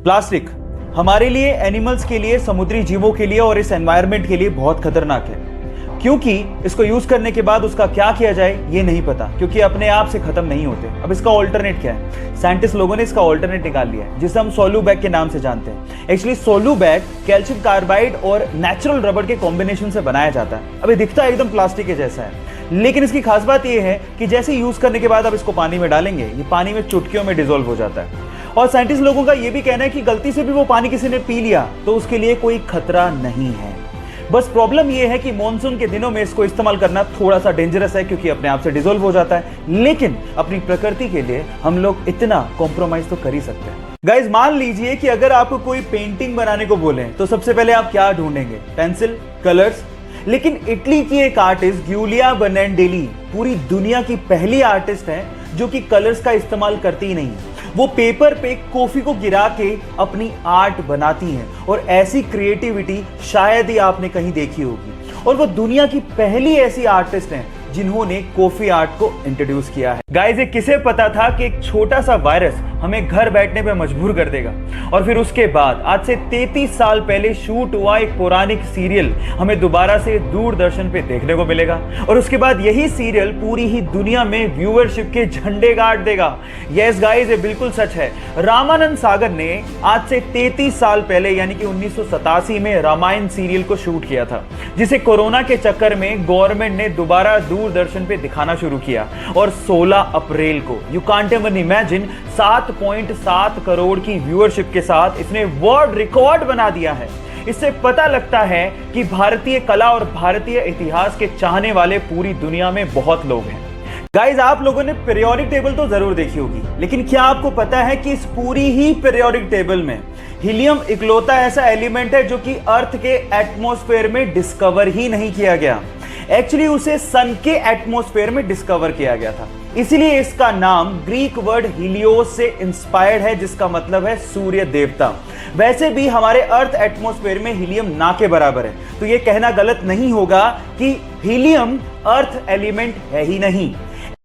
Plastic हमारे लिए, animals के लिए, समुद्री जीवों के लिए और इस एनवायरनमेंट के लिए बहुत खतरनाक है, क्योंकि इसको यूज करने के बाद उसका क्या किया जाए ये नहीं पता, क्योंकि अपने आप से खत्म नहीं होते। अब इसका ऑल्टरनेट क्या है? साइंटिस्ट लोगों ने इसका ऑल्टरनेट निकाल लिया है, जिसे हम सोलू बैग के नाम से जानते हैं। एक्चुअली सोलू बैग कैल्शियम कार्बाइड और नेचुरल रबर के कॉम्बिनेशन से बनाया जाता है। अभी दिखता है एकदम प्लास्टिक के जैसा है, लेकिन इसकी खास बात यह है कि जैसे यूज करने के बाद अब इसको पानी में डालेंगे, ये पानी में चुटकियों में डिसॉल्व हो जाता है। और साइंटिस्ट लोगों का यह भी कहना है कि गलती से भी वो पानी किसी ने पी लिया तो उसके लिए कोई खतरा नहीं है। बस प्रॉब्लम यह है कि मॉनसून के दिनों में इसको इस्तेमाल करना थोड़ा सा डेंजरस है, क्योंकि अपने आप से डिसॉल्व हो जाता है। लेकिन अपनी प्रकृति के लिए हम लोग इतना कॉम्प्रोमाइज तो कर ही सकते हैं। गाइज, मान लीजिए कि अगर आपको कोई पेंटिंग बनाने को बोले तो सबसे पहले आप क्या ढूंढेंगे? Pencil, colours. लेकिन इटली की एक आर्टिस्ट गिउलिया बनाडेली पूरी दुनिया की पहली आर्टिस्ट है जो कि कलर्स का इस्तेमाल करती ही नहीं है। वो पेपर पे कॉफी को गिरा के अपनी आर्ट बनाती हैं, और ऐसी क्रिएटिविटी शायद ही आपने कहीं देखी होगी। और वो दुनिया की पहली ऐसी आर्टिस्ट हैं जिन्होंने कॉफी आर्ट को इंट्रोड्यूस किया है। गाइस, ये किसे पता था कि एक छोटा सा वायरस हमें घर बैठने पे मजबूर कर देगा? और फिर उसके बाद आज से 33 साल पहले शूट हुआ एक पौराणिक सीरियल हमें दोबारा से दूरदर्शन पे देखने को मिलेगा, और उसके बाद यही सीरियल पूरी ही दुनिया में व्यूअरशिप के झंडे गाड़ देगा। यस गाइस, ये बिल्कुल सच है। रामानंद सागर ने आज से 33 साल पहले यानी कि 1987 में रामायण सीरियल को शूट किया था, जिसे कोरोना के चक्कर में गवर्नमेंट ने दोबारा दूरदर्शन पे दिखाना शुरू किया। और 16 अप्रैल को, you can't even imagine, 7.7 crore की व्यूअरशिप के साथ इसने वर्ल्ड रिकॉर्ड बना दिया है। इससे पता लगता है कि भारतीय कला और भारतीय इतिहास के चाहने वाले पूरी दुनिया में बहुत लोग हैं। गाइज, आप लोगों ने पीरियोडिक टेबल तो जरूर देखी होगी, लेकिन क्या आपको पता है कि इस पूरी ही पीरियोडिक टेबल में हीलियम इकलौता ऐसा एलिमेंट है जो कि अर्थ के एटमॉस्फेयर में डिस्कवर ही नहीं किया गया। एक्चुअली उसे सन के एटमॉस्फेयर में डिस्कवर किया गया था, इसीलिए इसका नाम ग्रीक वर्ड हीलियोस से इंस्पायर्ड है, जिसका मतलब है सूर्य देवता। वैसे भी हमारे अर्थ एटमॉस्फेयर में हीलियम ना के बराबर है, तो यह कहना गलत नहीं होगा कि हीलियम अर्थ एलिमेंट है ही नहीं।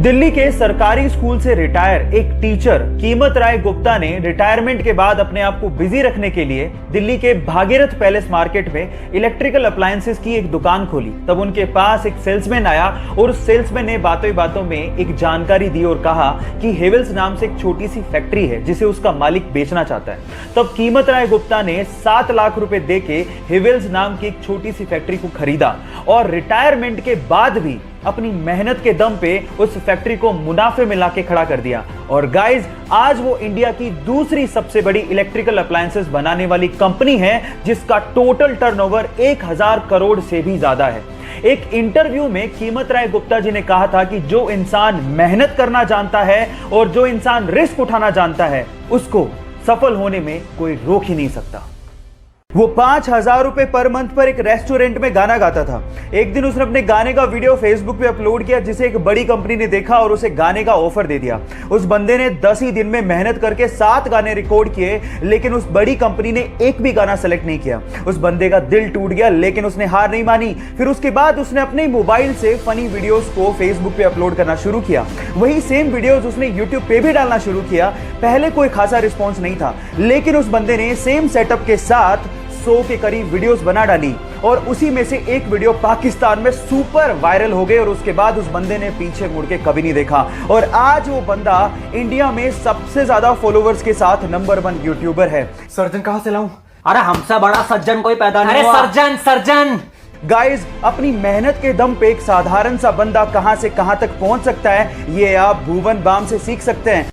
दिल्ली के सरकारी स्कूल से रिटायर एक टीचर कीमत राय गुप्ता ने रिटायरमेंट के बाद अपने आप को बिजी रखने के लिए दिल्ली के भागीरथ पैलेस मार्केट में इलेक्ट्रिकल अप्लायंसेस की एक दुकान खोली। तब उनके पास एक सेल्समैन आया, और उस सेल्समैन ने बातों ही बातों में एक जानकारी दी और कहा कि हेवेल्स नाम से एक छोटी सी फैक्ट्री है जिसे उसका मालिक बेचना चाहता है। तब कीमत राय गुप्ता ने 7 लाख रुपए देके हेवेल्स नाम की एक छोटी सी फैक्ट्री को खरीदा, और रिटायरमेंट के बाद भी अपनी मेहनत के दम पे उस फैक्ट्री को मुनाफे में लाके खड़ा कर दिया। और गाइज, आज वो इंडिया की दूसरी सबसे बड़ी इलेक्ट्रिकल अप्लायंसेस बनाने वाली कंपनी है, जिसका टोटल टर्नओवर 1000 करोड़ से भी ज्यादा है। एक इंटरव्यू में कीमत राय गुप्ता जी ने कहा था कि जो इंसान मेहनत करना जानता है और जो इंसान रिस्क उठाना जानता है, उसको सफल होने में कोई रोक ही नहीं सकता। वो 5000 रुपए पर मंथ पर एक रेस्टोरेंट में गाना गाता था। एक दिन उसने अपने गाने का वीडियो फेसबुक पे अपलोड किया, जिसे एक बड़ी कंपनी ने देखा और उसे गाने का ऑफर दे दिया। उस बंदे ने 10 ही दिन में मेहनत करके 7 गाने रिकॉर्ड किए, लेकिन उस बड़ी कंपनी ने एक भी गाना सेलेक्ट नहीं किया। उस बंदे का दिल टूट गया, लेकिन उसने हार नहीं मानी। फिर उसके बाद उसने अपने मोबाइल से फनी वीडियोस को फेसबुक पे अपलोड करना शुरू किया। वही सेम वीडियोस उसने यूट्यूब पे भी डालना शुरू किया। पहले कोई खासा रिस्पॉन्स नहीं था, लेकिन उस बंदे ने सेम सेटअप के साथ 100 के करीब वीडियोस बना डाली, और उसी में से एक वीडियो पाकिस्तान में सुपर वायरल हो गई। और उसके बाद उस बंदे ने पीछे मुड़ के कभी नहीं देखा, और आज वो बंदा इंडिया में सबसे ज्यादा फॉलोवर्स के साथ नंबर 1 यूट्यूबर है। सर्जन कहां से लाऊं? अरे हमसे बड़ा सज्जन कोई पैदा नहीं हुआ। सर्जन गाइस, अपनी मेहनत के दम पे एक साधारण सा बंदा कहां से कहां तक पहुंच सकता है, ये आप भुवन बाम से सीख सकते हैं।